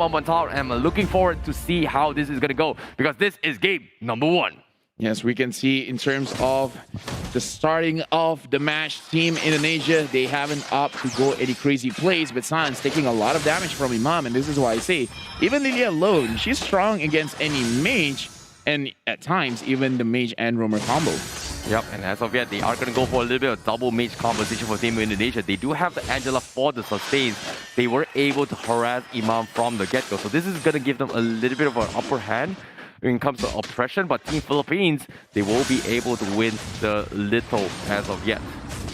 bomb on top, and I'm looking forward to see how this is going to go, because this is game number 1. Yes, we can see in terms of the starting of the match, Team Indonesia, they haven't opted to go any crazy plays, but San's taking a lot of damage from Imam, and this is why I say, even Lilia alone, she's strong against any mage, and at times, even the mage and roamer combo. Yep, and as of yet, they are going to go for a little bit of double mage composition for Team Indonesia. They do have the Angela for the sustains. They were able to harass Imam from the get-go, so this is going to give them a little bit of an upper hand when it comes to oppression, but Team Philippines, they will be able to win the little as of yet.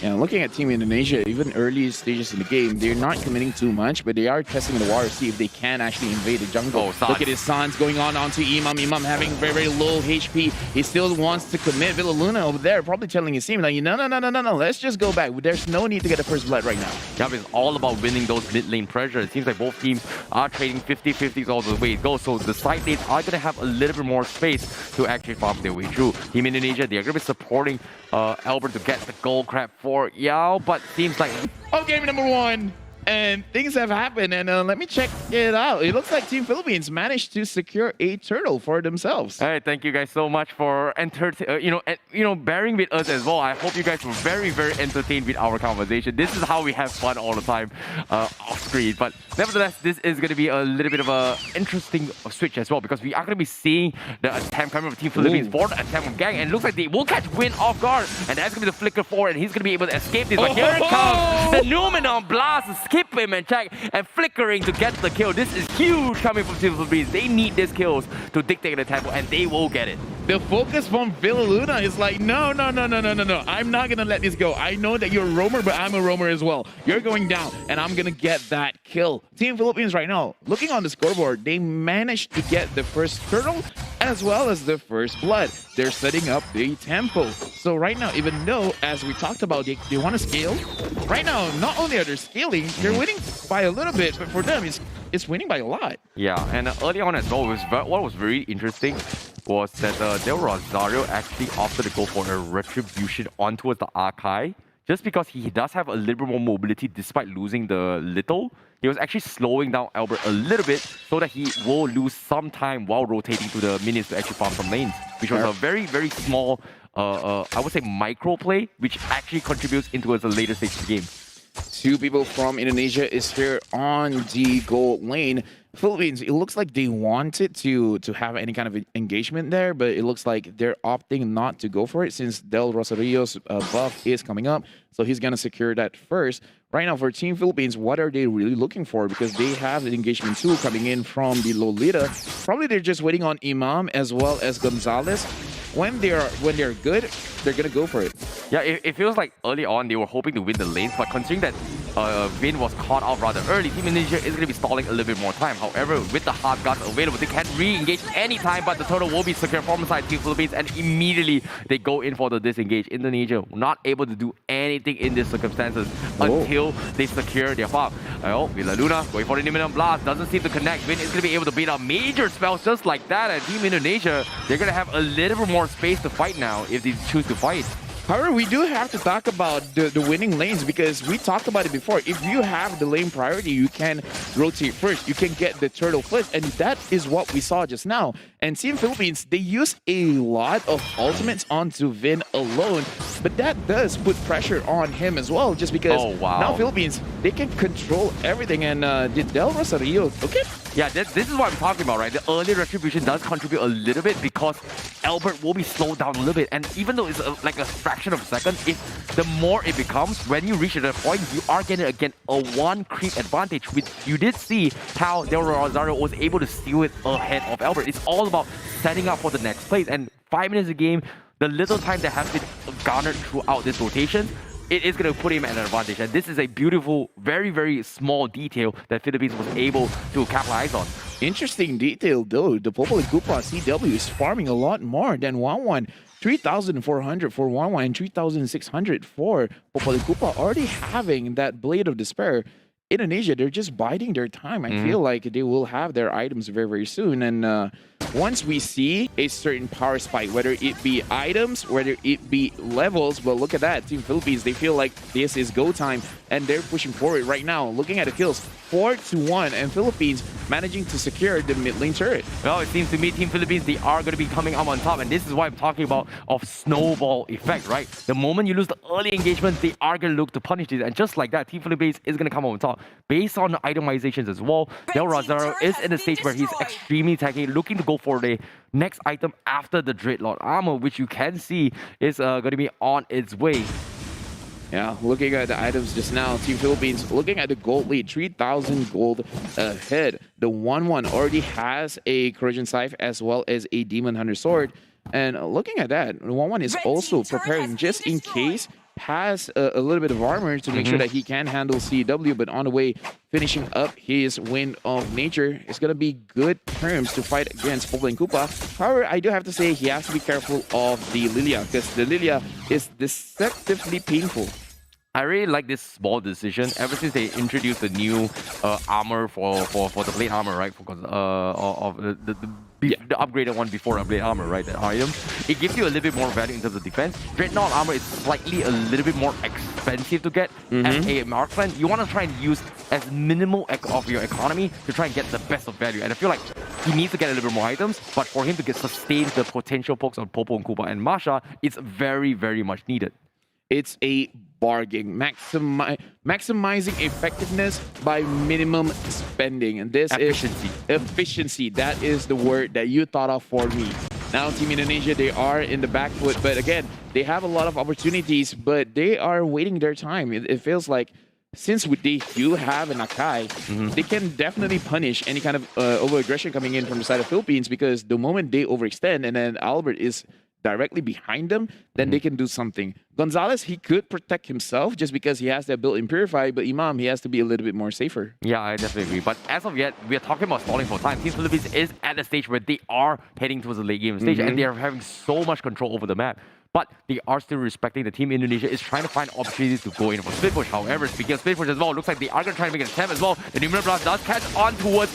And looking at Team Indonesia, even early stages in the game, they're not committing too much, but they are testing the water to see if they can actually invade the jungle. Oh, look at his Sans going onto Imam. Imam having very, very low HP. He still wants to commit. Villa Luna over there probably telling his team, like, no, let's just go back. There's no need to get the first blood right now. Yeah, it's all about winning those mid lane pressure. It seems like both teams are trading 50-50s all the way it goes. So the side lanes are going to have a little bit more space to actually farm their way through. Team Indonesia, they are going to be supporting Albert to get the gold crab for Yao, but seems like... Oh, game number 1. And things have happened, and let me check it out. It looks like Team Philippines managed to secure a turtle for themselves. All right, thank you guys so much for bearing with us as well. I hope you guys were very, very entertained with our conversation. This is how we have fun all the time off screen. But nevertheless, this is going to be a little bit of a interesting switch as well, because we are going to be seeing the attempt coming from Team Philippines for the attempt from Gang, and it looks like they will catch Win off guard, and that's going to be the flicker forward, and he's going to be able to escape this. But here it comes, the Numenon blast. Skip him and check and flickering to get the kill. This is huge coming from Team Philippines. They need these kills to dictate the tempo, and they will get it. The focus from Villa Luna is like, no. I'm not going to let this go. I know that you're a roamer, but I'm a roamer as well. You're going down, and I'm going to get that kill. Team Philippines right now, looking on the scoreboard, they managed to get the first turtle as well as the first blood. They're setting up the tempo. So right now, even though, as we talked about, they want to scale, right now, not only are they scaling, they're winning by a little bit, but for them, it's winning by a lot. Yeah, and early on as well, what was very interesting was that Del Rosario actually opted to go for a retribution on towards the Archive, just because he does have a little bit more mobility despite losing the little. He was actually slowing down Albert a little bit so that he will lose some time while rotating to the minions to actually farm some lanes, which was a very, very small, I would say, micro play, which actually contributes into the later stage of the game. 2 people from Indonesia is here on the gold lane. Philippines, it looks like they wanted to have any kind of engagement there, but it looks like they're opting not to go for it since Del Rosario's buff is coming up. So he's going to secure that first. Right now, for Team Philippines, what are they really looking for? Because they have the engagement tool coming in from the Lolita. Probably they're just waiting on Imam as well as Gonzalez. When they're good, they're going to go for it. Yeah, it feels like early on they were hoping to win the lanes, but considering that Vin was caught out rather early, Team Indonesia is going to be stalling a little bit more time. However, with the hard guards available, they can re-engage anytime, but the turtle will be secured from the side Team Philippines, and immediately they go in for the disengage. Indonesia not able to do anything in these circumstances until they secure their farm. Oh, Villa Luna going for the Numenon blast, doesn't seem to connect. Vin is going to be able to beat out major spells just like that, and Team Indonesia, they're going to have a little bit more space to fight now if they choose to fight. However, we do have to talk about the winning lanes, because we talked about it before. If you have the lane priority, you can rotate first. You can get the turtle first, and that is what we saw just now. And Team Philippines, they use a lot of ultimates onto Vin alone, but that does put pressure on him as well, just because now Philippines, they can control everything. And did Del Rosario, okay? Yeah, this is what I'm talking about, right? The early retribution does contribute a little bit because Albert will be slowed down a little bit. And even though it's like a fraction of a second, the more it becomes, when you reach that point, you are getting, again, a 1 creep advantage, which you did see how Del Rosario was able to steal it ahead of Albert. It's all about setting up for the next place. And 5 minutes a game, the little time that has been garnered throughout this rotation, it is going to put him at an advantage. And this is a beautiful, very, very small detail that Philippines was able to capitalize on. Interesting detail, though. The Popoli Koopa CW is farming a lot more than 1-1. 3,400 for 1-1 and 3,600 for Popoli Koopa. Already having that Blade of Despair. Indonesia, they're just biding their time. I feel like they will have their items very, very soon. And once we see a certain power spike, whether it be items, whether it be levels, well, look at that. Team Philippines, they feel like this is go time, and they're pushing forward right now. Looking at the kills, 4-1, and Philippines managing to secure the mid lane turret. Well, it seems to me Team Philippines, they are going to be coming up on top, and this is why I'm talking about of snowball effect, right? The moment you lose the early engagement, they are going to look to punish it, and just like that, Team Philippines is going to come up on top. Based on the itemizations as well, Del Rosario is in a stage where he's extremely tanky, looking to go for the next item after the Dreadlord armor, which you can see is going to be on its way. Yeah, looking at the items just now, Team Philippines looking at the gold lead, 3,000 gold ahead. The 1-1 already has a Corrosion Scythe as well as a Demon Hunter Sword. And looking at that, the 1-1 is also preparing just in case, has a little bit of armor to make sure that he can handle CW, but on the way, finishing up his Wind of Nature is going to be good terms to fight against Popo and Koopa. However, I do have to say he has to be careful of the Lilia, because the Lilia is deceptively painful. I really like this small decision ever since they introduced the new armor for the blade armor, right? Because of the upgraded one before upgrade armor, right? The item. It gives you a little bit more value in terms of defense. Dreadnought armor is slightly a little bit more expensive to get. As a marksman, you want to try and use as minimal of your economy to try and get the best of value. And I feel like he needs to get a little bit more items, but for him to sustain the potential pokes on Popo and Koopa and Masha, it's very, very much needed. It's a bargain, maximizing effectiveness by minimum spending, and this efficiency. Is efficiency. That is the word that you thought of for me. Now, Team Indonesia, they are in the back foot, but again, they have a lot of opportunities, but they are waiting their time. It feels like since they do have an Akai, they can definitely punish any kind of over-aggression coming in from the side of Philippines, because the moment they overextend and then Albert is directly behind them, then they can do something. Gonzalez, he could protect himself just because he has that built-in Purify, but Imam, he has to be a little bit more safer. Yeah, I definitely agree. But as of yet, we are talking about stalling for time. Team Philippines is at a stage where they are heading towards the late game stage, and they are having so much control over the map. But they are still respecting the Team Indonesia is trying to find opportunities to go in for split push. However, speaking of split push as well, looks like they are going to try and make an attempt as well. The Numinous Blast does catch on towards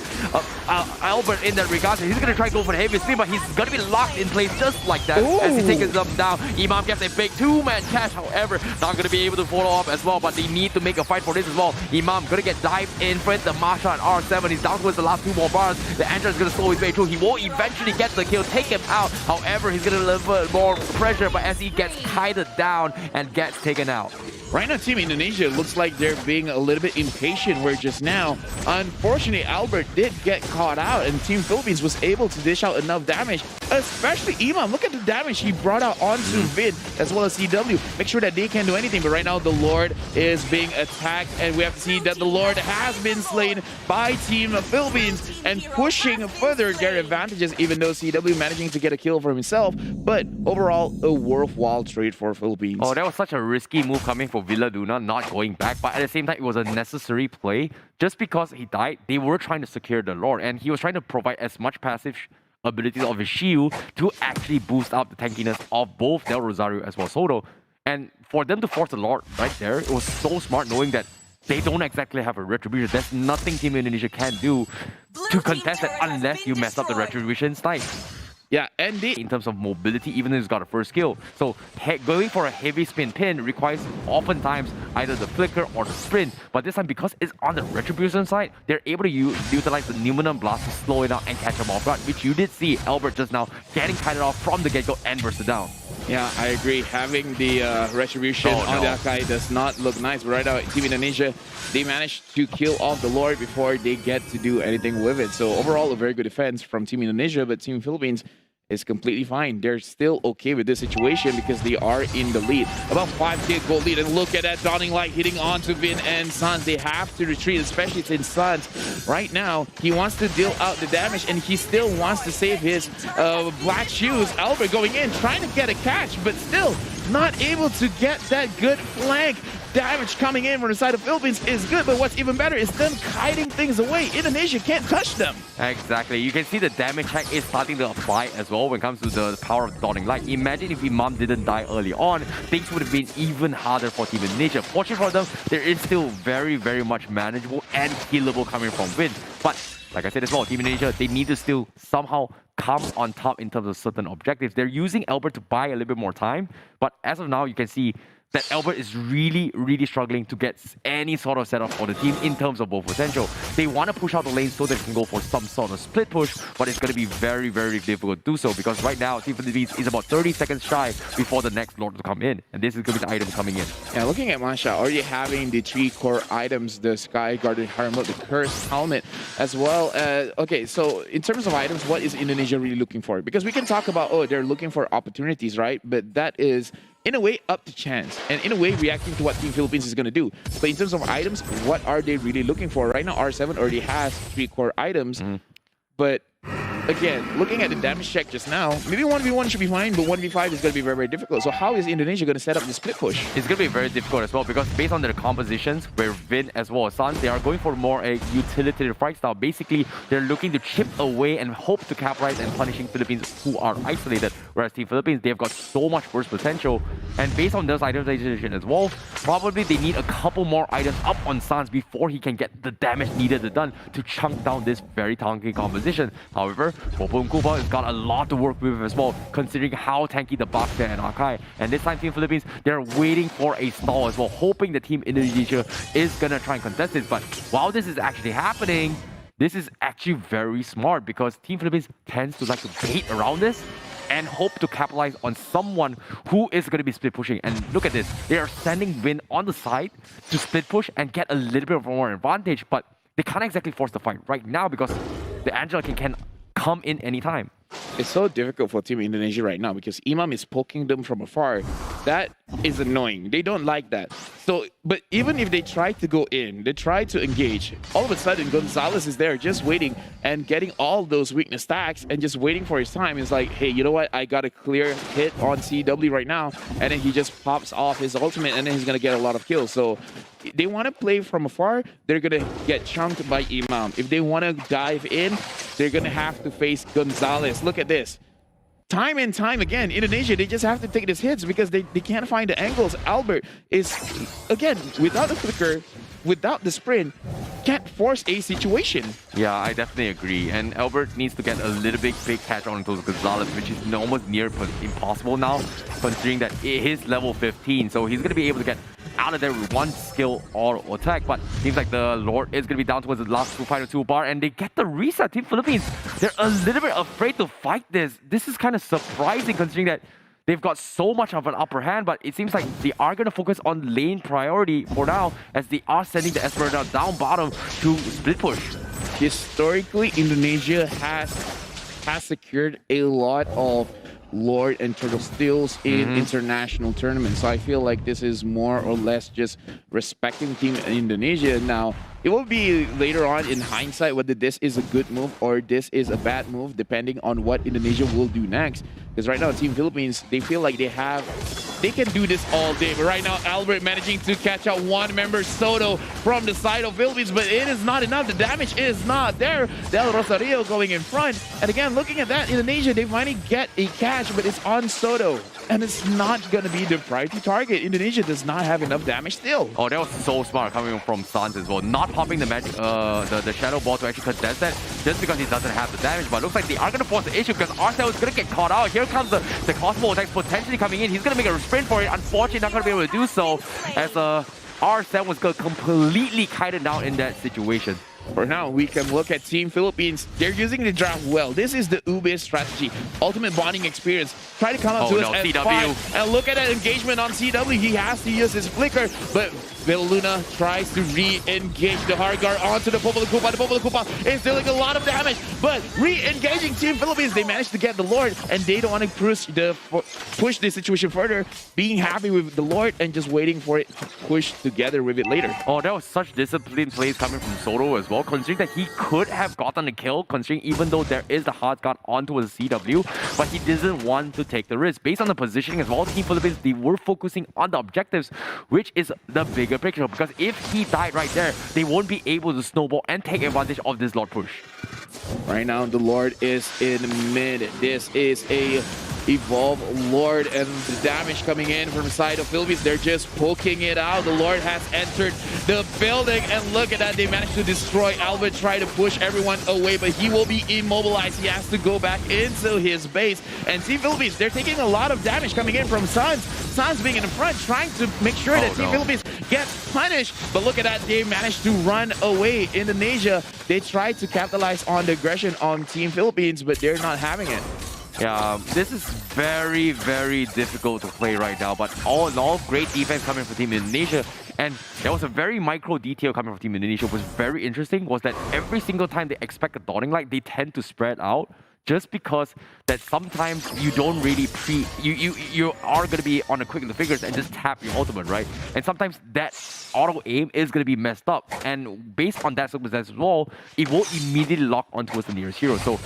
Albert in that regard. So he's going to try and go for the heavy spin, but he's going to be locked in place just like that as he takes them down. Imam gets a big two-man catch, however, not going to be able to follow up as well, but they need to make a fight for this as well. Imam going to get dived in front. The Masha and R7, he's down towards the last two more bars. The Andra is going to slow his way through. He will eventually get the kill, take him out. However, he's going to deliver more pressure, but as he gets kited down and gets taken out. Right now, Team Indonesia looks like they're being a little bit impatient, where just now, unfortunately, Albert did get caught out, and Team Philippines was able to dish out enough damage, especially Imam. Look at the damage he brought out onto Vid as well as CW. Make sure that they can't do anything, but right now, the Lord is being attacked, and we have to see that the Lord has been slain by Team Philippines and pushing further their advantages, even though CW managing to get a kill for himself, but overall, a worthwhile trade for Philippines. Oh, that was such a risky move coming from Villa Luna, not going back, but at the same time, it was a necessary play. Just because he died, they were trying to secure the Lord, and he was trying to provide as much passive abilities of his shield to actually boost up the tankiness of both Del Rosario as well as Soto. And for them to force the Lord right there, it was so smart, knowing that they don't exactly have a Retribution. There's nothing Team Indonesia can do to contest it unless you mess up the Retribution snipe. Yeah, and in terms of mobility, even though he's got a first skill. So going for a heavy spin pin requires oftentimes either the flicker or the sprint. But this time, because it's on the Retribution side, they're able to utilize the Numinous Blast to slow it down and catch him off guard, which you did see Albert just now getting kited off from the get-go and bursted down. Yeah, I agree. Having the Retribution on the Akai does not look nice. But right now, Team Indonesia, they managed to kill off the Lord before they get to do anything with it. So overall, a very good defense from Team Indonesia, but Team Philippines is completely fine. They're still okay with this situation because they are in the lead. About 5k gold lead, and look at that Dawning Light hitting onto Vin and Suns. They have to retreat, especially since Suns right now, he wants to deal out the damage and he still wants to save his black shoes. Albert going in, trying to get a catch, but still not able to get that good flank. Damage coming in from the side of Philippines is good, but what's even better is them kiting things away. Indonesia can't touch them. Exactly. You can see the damage hack is starting to apply as well when it comes to the power of Dawning Light. Imagine if Imam didn't die early on, things would have been even harder for Team Indonesia. Fortunately for them, there is still very, very much manageable and killable coming from Win. But like I said as well, Team Indonesia, they need to still somehow come on top in terms of certain objectives. They're using Albert to buy a little bit more time, but as of now, you can see that Albert is really, really struggling to get any sort of setup for the team in terms of both potential. They want to push out the lane so they can go for some sort of split push, but it's going to be very, very difficult to do so because right now, Team Philippines is about 30 seconds shy before the next Lord to come in. And this is going to be the item coming in. Yeah, looking at Masha, already having the 3 core items, the Sky Guardian Helmet, the Cursed Helmet, as well as... Okay, so in terms of items, what is Indonesia really looking for? Because we can talk about, oh, they're looking for opportunities, right? But that is... in a way, up to chance, and in a way, reacting to what Team Philippines is going to do. But in terms of items, what are they really looking for? Right now, R7 already has 3 core items, but again, looking at the damage check just now, maybe 1v1 should be fine, but 1v5 is going to be very, very difficult. So how is Indonesia going to set up the split push? It's going to be very difficult as well because based on their compositions, where Vin as well as Sun, they are going for more a utilitarian fight style. Basically, they're looking to chip away and hope to capitalize and punishing Philippines who are isolated. Whereas Team Philippines, they've got so much burst potential. And based on those itemization as well, probably they need a couple more items up on Sans before he can get the damage needed done to chunk down this very tanky composition. However, Popo and Kupa has got a lot to work with as well, considering how tanky the Bakta and Akai. And this time, Team Philippines, they're waiting for a stall as well, hoping the Team Indonesia is gonna try and contest this. But while this is actually happening, this is actually very smart because Team Philippines tends to like to bait around this and hope to capitalize on someone who is going to be split pushing. And look at this, they are sending Vin on the side to split push and get a little bit of more advantage, but they can't exactly force the fight right now because the Angela can come in anytime. It's so difficult for Team Indonesia right now because Imam is poking them from afar. That is annoying. They don't like that. So, but even if they try to go in, they try to engage, all of a sudden Gonzalez is there just waiting and getting all those weakness stacks and just waiting for his time. It's like, hey, you know what? I got a clear hit on CW right now. And then he just pops off his ultimate and then he's going to get a lot of kills. So they want to play from afar, they're going to get chunked by Imam. If they want to dive in, they're going to have to face Gonzalez. Look at this. Time and time again, Indonesia, they just have to take these hits because they can't find the angles. Albert is, again, without the flicker, without the sprint, can't force a situation. Yeah, I definitely agree. And Albert needs to get a little bit big catch on those Gonzalez, which is almost near impossible now, considering that it is level 15. So he's going to be able to get out of there with one skill or attack, but seems like the Lord is going to be down towards the last final 2 bar, and they get the reset. Team Philippines, they're a little bit afraid to fight this. This is kind of surprising considering that they've got so much of an upper hand, but it seems like they are going to focus on lane priority for now as they are sending the Esmeralda down bottom to split push. Historically, Indonesia has secured a lot of Lord and Turtle Steals in international tournaments. So I feel like this is more or less just respecting Team Indonesia. Now, it will be later on in hindsight whether this is a good move or this is a bad move, depending on what Indonesia will do next. Because right now, Team Philippines, they feel like they can do this all day. But right now, Albert managing to catch out one member, Soto, from the side of Philippines, but it is not enough. The damage is not there. Del Rosario going in front. And again, looking at that, Indonesia, they finally get a catch, but it's on Soto. And it's not going to be the priority target. Indonesia does not have enough damage still. Oh, that was so smart coming from Sans as well. Not popping the magic, the Shadow Ball to actually contest that just because he doesn't have the damage. But it looks like they are going to force the issue because Arcel is going to get caught out. Here comes the Cosmo attacks potentially coming in. He's going to make a sprint for it. Unfortunately, not going to be able to do so as R7 was going to completely kite it down in that situation. For now, we can look at Team Philippines. They're using the draft well. This is the Ube strategy. Ultimate bonding experience. Try to come up to us at CW. 5. And look at that engagement on CW. He has to use his flicker, but Luna tries to re-engage the hard guard onto the Popo Kupa. The Popo Kupa is dealing a lot of damage, but re-engaging Team Philippines. They managed to get the Lord, and they don't want to push the situation further, being happy with the Lord and just waiting for it to push together with it later. Oh, that was such disciplined plays coming from Soto as well, considering that he could have gotten a kill, considering even though there is the hard guard onto a CW, but he doesn't want to take the risk. Based on the positioning as well, Team Philippines, they were focusing on the objectives, which is the bigger picture, because if he died right there, they won't be able to snowball and take advantage of this Lord push. Right now, the Lord is in mid. This is a Evolve Lord, and the damage coming in from the side of Philippines. They're just poking it out. The Lord has entered the building, and look at that. They managed to destroy Albert, try to push everyone away, but he will be immobilized. He has to go back into his base. And Team Philippines, they're taking a lot of damage coming in from Suns. Suns being in the front, trying to make sure that Team Philippines gets punished. But look at that. They managed to run away. Indonesia, they tried to capitalize on the aggression on Team Philippines, but they're not having it. Yeah, this is very, very difficult to play right now. But all in all, great defense coming from Team Indonesia. And there was a very micro detail coming from Team Indonesia, which was very interesting, was that every single time they expect a dawning light, they tend to spread out. Just because that sometimes you don't really you are going to be on a quick of the fingers and just tap your ultimate, right? And sometimes that auto aim is going to be messed up. And based on that circumstance as well, it will immediately lock on towards the nearest hero. So,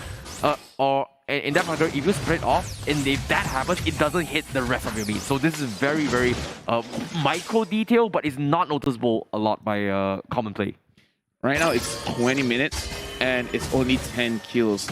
or in that matter, if you spread off and if that happens, it doesn't hit the rest of your meat. So this is very, very micro detail, but it's not noticeable a lot by common play. Right now, it's 20 minutes and it's only 10 kills.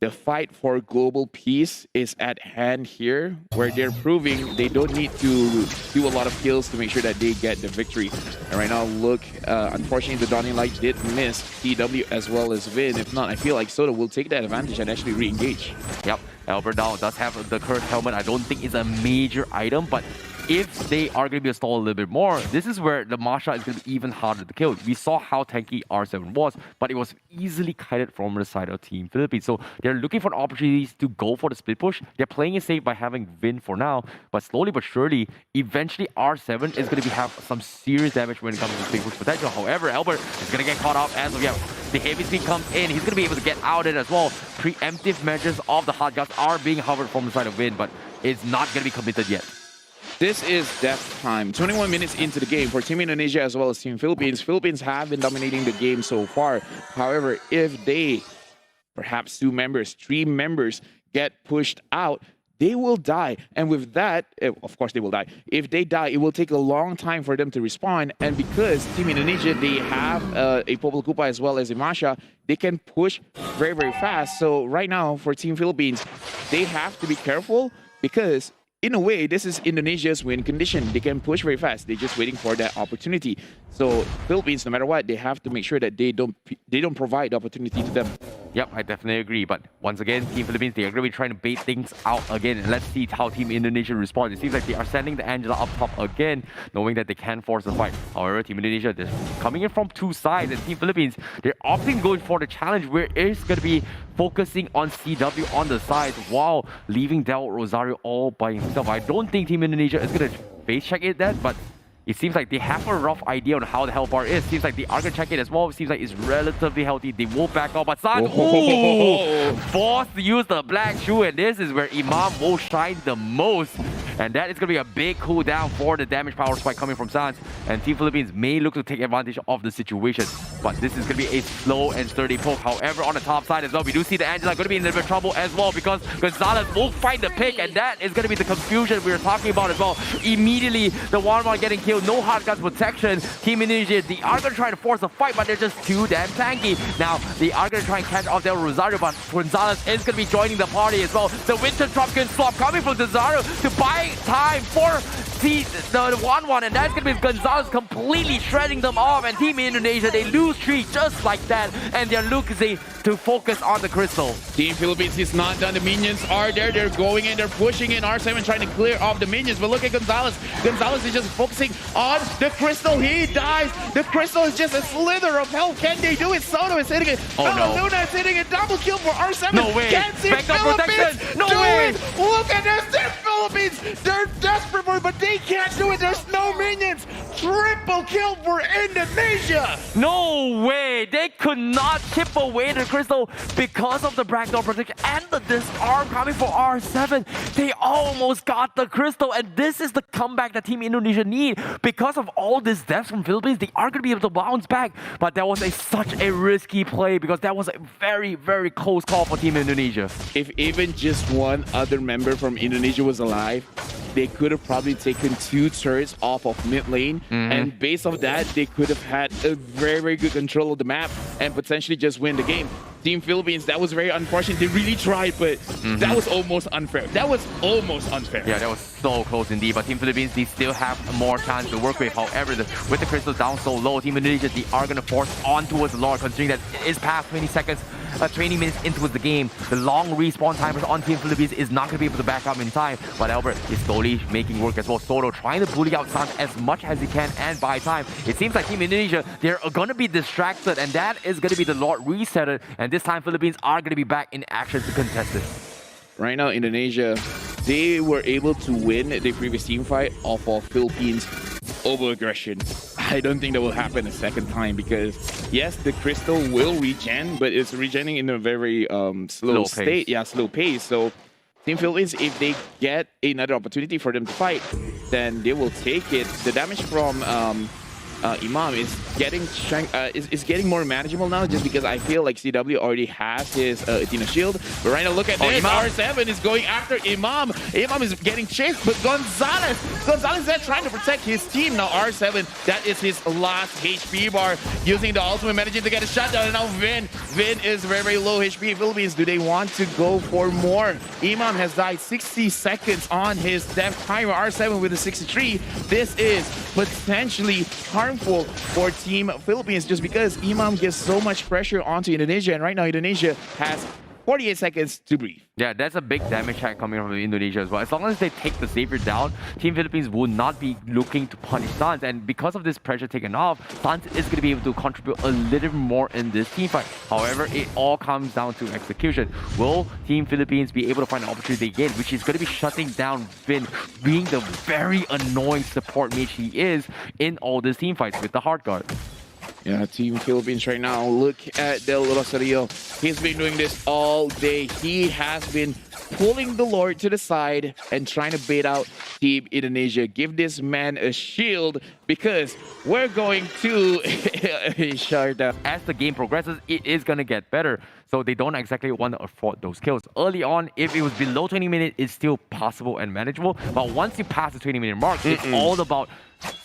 The fight for global peace is at hand here, where they're proving they don't need to do a lot of kills to make sure that they get the victory. And right now, look, unfortunately, the Dawning Light did miss TW as well as Vin. If not, I feel like Soda will take that advantage and actually re-engage. Yep, Albert now does have the cursed helmet. I don't think it's a major item, but if they are going to be a stall a little bit more, this is where the Masha is going to be even harder to kill. We saw how tanky R7 was, but it was easily kited from the side of Team Philippines. So they're looking for opportunities to go for the split push. They're playing it safe by having Vin for now, but slowly but surely, eventually R7 is going to have some serious damage when it comes to split push potential. However, Albert is going to get caught up as of yet. The heavy speed comes in. He's going to be able to get out it as well. Preemptive measures of the hot guts are being hovered from the side of Vin, but it's not going to be committed yet. This is death time. 21 minutes into the game for Team Indonesia as well as Team Philippines. Philippines have been dominating the game so far. However, if they, perhaps 2 members, 3 members, get pushed out, they will die. And with that, of course they will die. If they die, it will take a long time for them to respawn. And because Team Indonesia, they have a Popol Kupa as well as a Masha, they can push very, very fast. So right now, for Team Philippines, they have to be careful because in a way, this is Indonesia's win condition. They can push very fast. They're just waiting for that opportunity. So Philippines, no matter what, they have to make sure that they don't provide the opportunity to them. Yep, I definitely agree. But once again, Team Philippines, they are going to be trying to bait things out again. And let's see how Team Indonesia responds. It seems like they are sending the Angela up top again, knowing that they can force the fight. However, Team Indonesia, they're coming in from 2 sides. And Team Philippines, they're often going for the challenge where it's going to be focusing on CW on the side while leaving Del Rosario all by himself. I don't think Team Indonesia is going to base check it that, but it seems like they have a rough idea on how the health bar is. Seems like they are going to check it as well. It seems like it's relatively healthy. They will back off, but San forced to use the black shoe, and this is where Imam will shine the most. And that is going to be a big cooldown for the damage power spike coming from Sans. And Team Philippines may look to take advantage of the situation. But this is going to be a slow and sturdy poke. However, on the top side as well, we do see the Angela going to be in a little bit of trouble as well because Gonzalez will find the pick. And that is going to be the confusion we were talking about as well. Immediately, the 1-1 getting killed. No hard guns protection. Team Indonesia, they are going to try to force a fight, but they're just too damn tanky. Now, they are going to try and catch off Del Rosario, but Gonzalez is going to be joining the party as well. The Winter Trumpkin swap coming from Rosario to buy time for the 1-1, and that's going to be Gonzalez completely shredding them off, and Team Indonesia, they lose 3 just like that, and they're looking to focus on the crystal. Team Philippines is not done. The minions are there. They're going in. They're pushing in. R7 trying to clear off the minions, but look at Gonzalez. Gonzalez is just focusing on the crystal. He dies. The crystal is just a slither of health. Can they do it? Soto is hitting it. Oh, no. Luna is hitting it. Double kill for R7. No way. Can Team Philippines no do way. it? Look at this. Team Philippines. They're desperate for it, but they can't do it. There's no minions. Triple kill for Indonesia. No way. They could not chip away the crystal because of the backdoor protection and the disarm coming for R7. They almost got the crystal, and this is the comeback that Team Indonesia need. Because of all this deaths from Philippines, they are going to be able to bounce back. But that was such a risky play because that was a very, very close call for Team Indonesia. If even just one other member from Indonesia was alive, they could have probably taken 2 turrets off of mid lane, and based on that, they could have had a very, very good control of the map and potentially just win the game. Team Philippines, that was very unfortunate. They really tried, but that was almost unfair. That was almost unfair. Yeah, that was so close indeed. But Team Philippines, they still have more chance to work with. However, with the crystals down so low, Team Indonesia, they are going to force on towards the Lord, considering that it is past 20 seconds, 20 minutes into the game. The long respawn timers on Team Philippines is not going to be able to back up in time. But Albert is slowly making work as well. Soto trying to bully out Sans as much as he can and buy time. It seems like Team Indonesia, they're going to be distracted, and that is going to be the Lord resetted. And this time, Philippines are going to be back in action to contest this. Right now, Indonesia, they were able to win the previous team fight off of Philippines over-aggression. I don't think that will happen a second time because, yes, the crystal will regen, but it's regenerating in a very slow state. Yeah, slow pace. So Team Philippines, if they get another opportunity for them to fight, then they will take it. The damage from Imam is getting more manageable now, just because I feel like CW already has his Athena shield. But right now, look at this. R7 is going after Imam. Imam is getting chased, but Gonzalez is there trying to protect his team. Now R7, that is his last HP bar, using the ultimate, managing to get a shutdown. And now Vin is very, very low HP. Philippines, do they want to go for more? Imam has died 60 seconds on his death timer. R7 with a 63. This is potentially harmful for Team Philippines, just because Imam gives so much pressure onto Indonesia, and right now Indonesia has 48 seconds to breathe. Yeah, that's a big damage hack coming from Indonesia as well. As long as they take the Savior down, Team Philippines will not be looking to punish Sans. And because of this pressure taken off, Sans is going to be able to contribute a little more in this team fight. However, it all comes down to execution. Will Team Philippines be able to find an opportunity again, which is going to be shutting down Vin, being the very annoying support mage he is in all these team fights with the hard guard? Yeah, Team Philippines right now, look at Del Rosario. He's been doing this all day. He has been pulling the Lord to the side and trying to bait out Team Indonesia. Give this man a shield, because we're going to Sharda. As the game progresses, it is going to get better. So they don't exactly want to afford those kills. Early on, if it was below 20 minutes, it's still possible and manageable. But once you pass the 20-minute mark, it's all about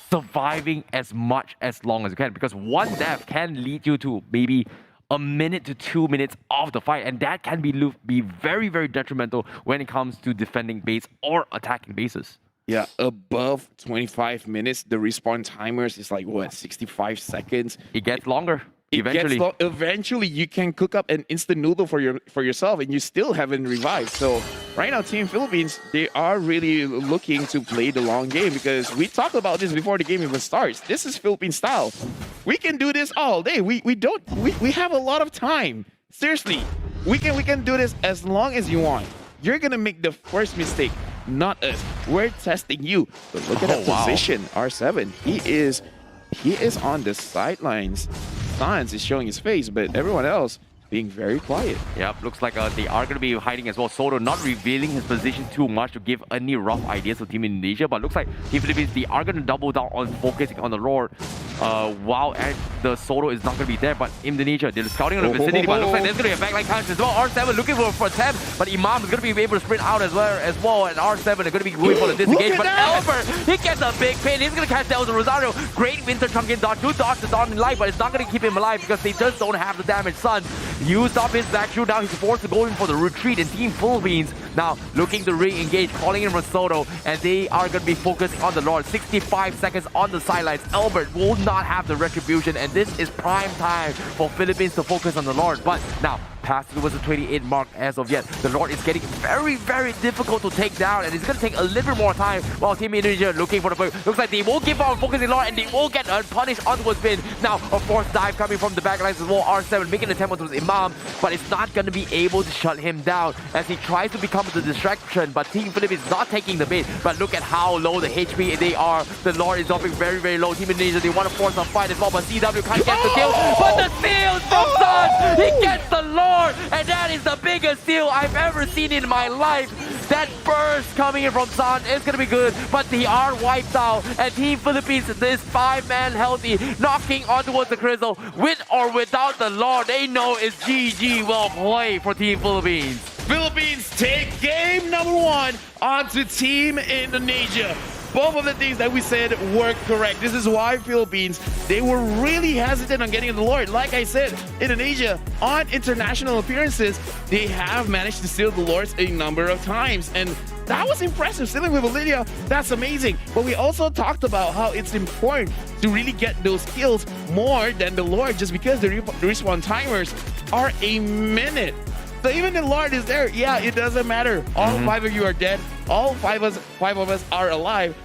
surviving as long as you can, because one death can lead you to maybe a minute to 2 minutes of the fight, and that can be very, very detrimental when it comes to defending base or attacking bases. Yeah, above 25 minutes, the respawn timers is like, what, 65 seconds? It gets longer. Eventually you can cook up an instant noodle for yourself, and you still haven't revived. So right now, Team Philippines, they are really looking to play the long game, because we talked about this before the game even starts. This is Philippine style. We can do this all day. We have a lot of time. Seriously, we can do this as long as you want. You're gonna make the first mistake, not us. We're testing you. But look at that position, R7. He is on the sidelines. Sans is showing his face, but everyone else being very quiet. Yep, looks like they are going to be hiding as well. Soto not revealing his position too much to give any rough ideas to Team Indonesia, but looks like Team Philippines, they are going to double down on focusing on the Lord, while the Soto is not going to be there. But Indonesia, they're scouting on the vicinity, but looks like there's going to be a backline punch as well. R7 looking for a attempt, but Imam is going to be able to sprint out as well, and R7 are going to be going for the disengage. But Albert, he gets a big pin. He's going to catch Del Rosario. Great Winter Chunkin dodge. Good dodge the Dawn in life, but it's not going to keep him alive because they just don't have the damage. Sun used up his back shoot. Now he's forced to go in for the retreat, and Team Philippines now looking to re-engage, calling in Soto, and they are going to be focusing on the Lord. 65 seconds on the sidelines. Albert will not have the retribution, and this is prime time for Philippines to focus on the Lord. But now, past towards the 28 mark as of yet, the Lord is getting very, very difficult to take down, and it's going to take a little bit more time while Team Indonesia looking for the point. Looks like they will give up on focusing Lord, and they will get punished onto his spin. Now, a forced dive coming from the backlines as well. R7 making an attempt onto his Imam, but it's not going to be able to shut him down as he tries to become the distraction. But Team Philippines is not taking the bait. But look at how low the HP they are. The Lord is dropping very, very low. Team Indonesia, they want to force a fight as well, but CW can't get the kill. But the steal from Sun, he gets the Lord, and that is the biggest steal I've ever seen in my life. That burst coming in from Sun is going to be good, but they are wiped out, and Team Philippines, this 5-man healthy, knocking on towards the crystal. With or without the Lord, they know it's GG. Well played for Team Philippines. Philippines take game number 1 onto Team Indonesia. both of the things that we said were correct. This is why Philippines, they were really hesitant on getting the Lord. Like I said, Indonesia, on international appearances, they have managed to steal the Lords a number of times. And that was impressive. Stealing with Bolivia, that's amazing. But we also talked about how it's important to really get those kills more than the Lord, just because the respawn timers are a minute. So even the Lord is there, yeah, it doesn't matter. All 5 of you are dead. All five of us are alive.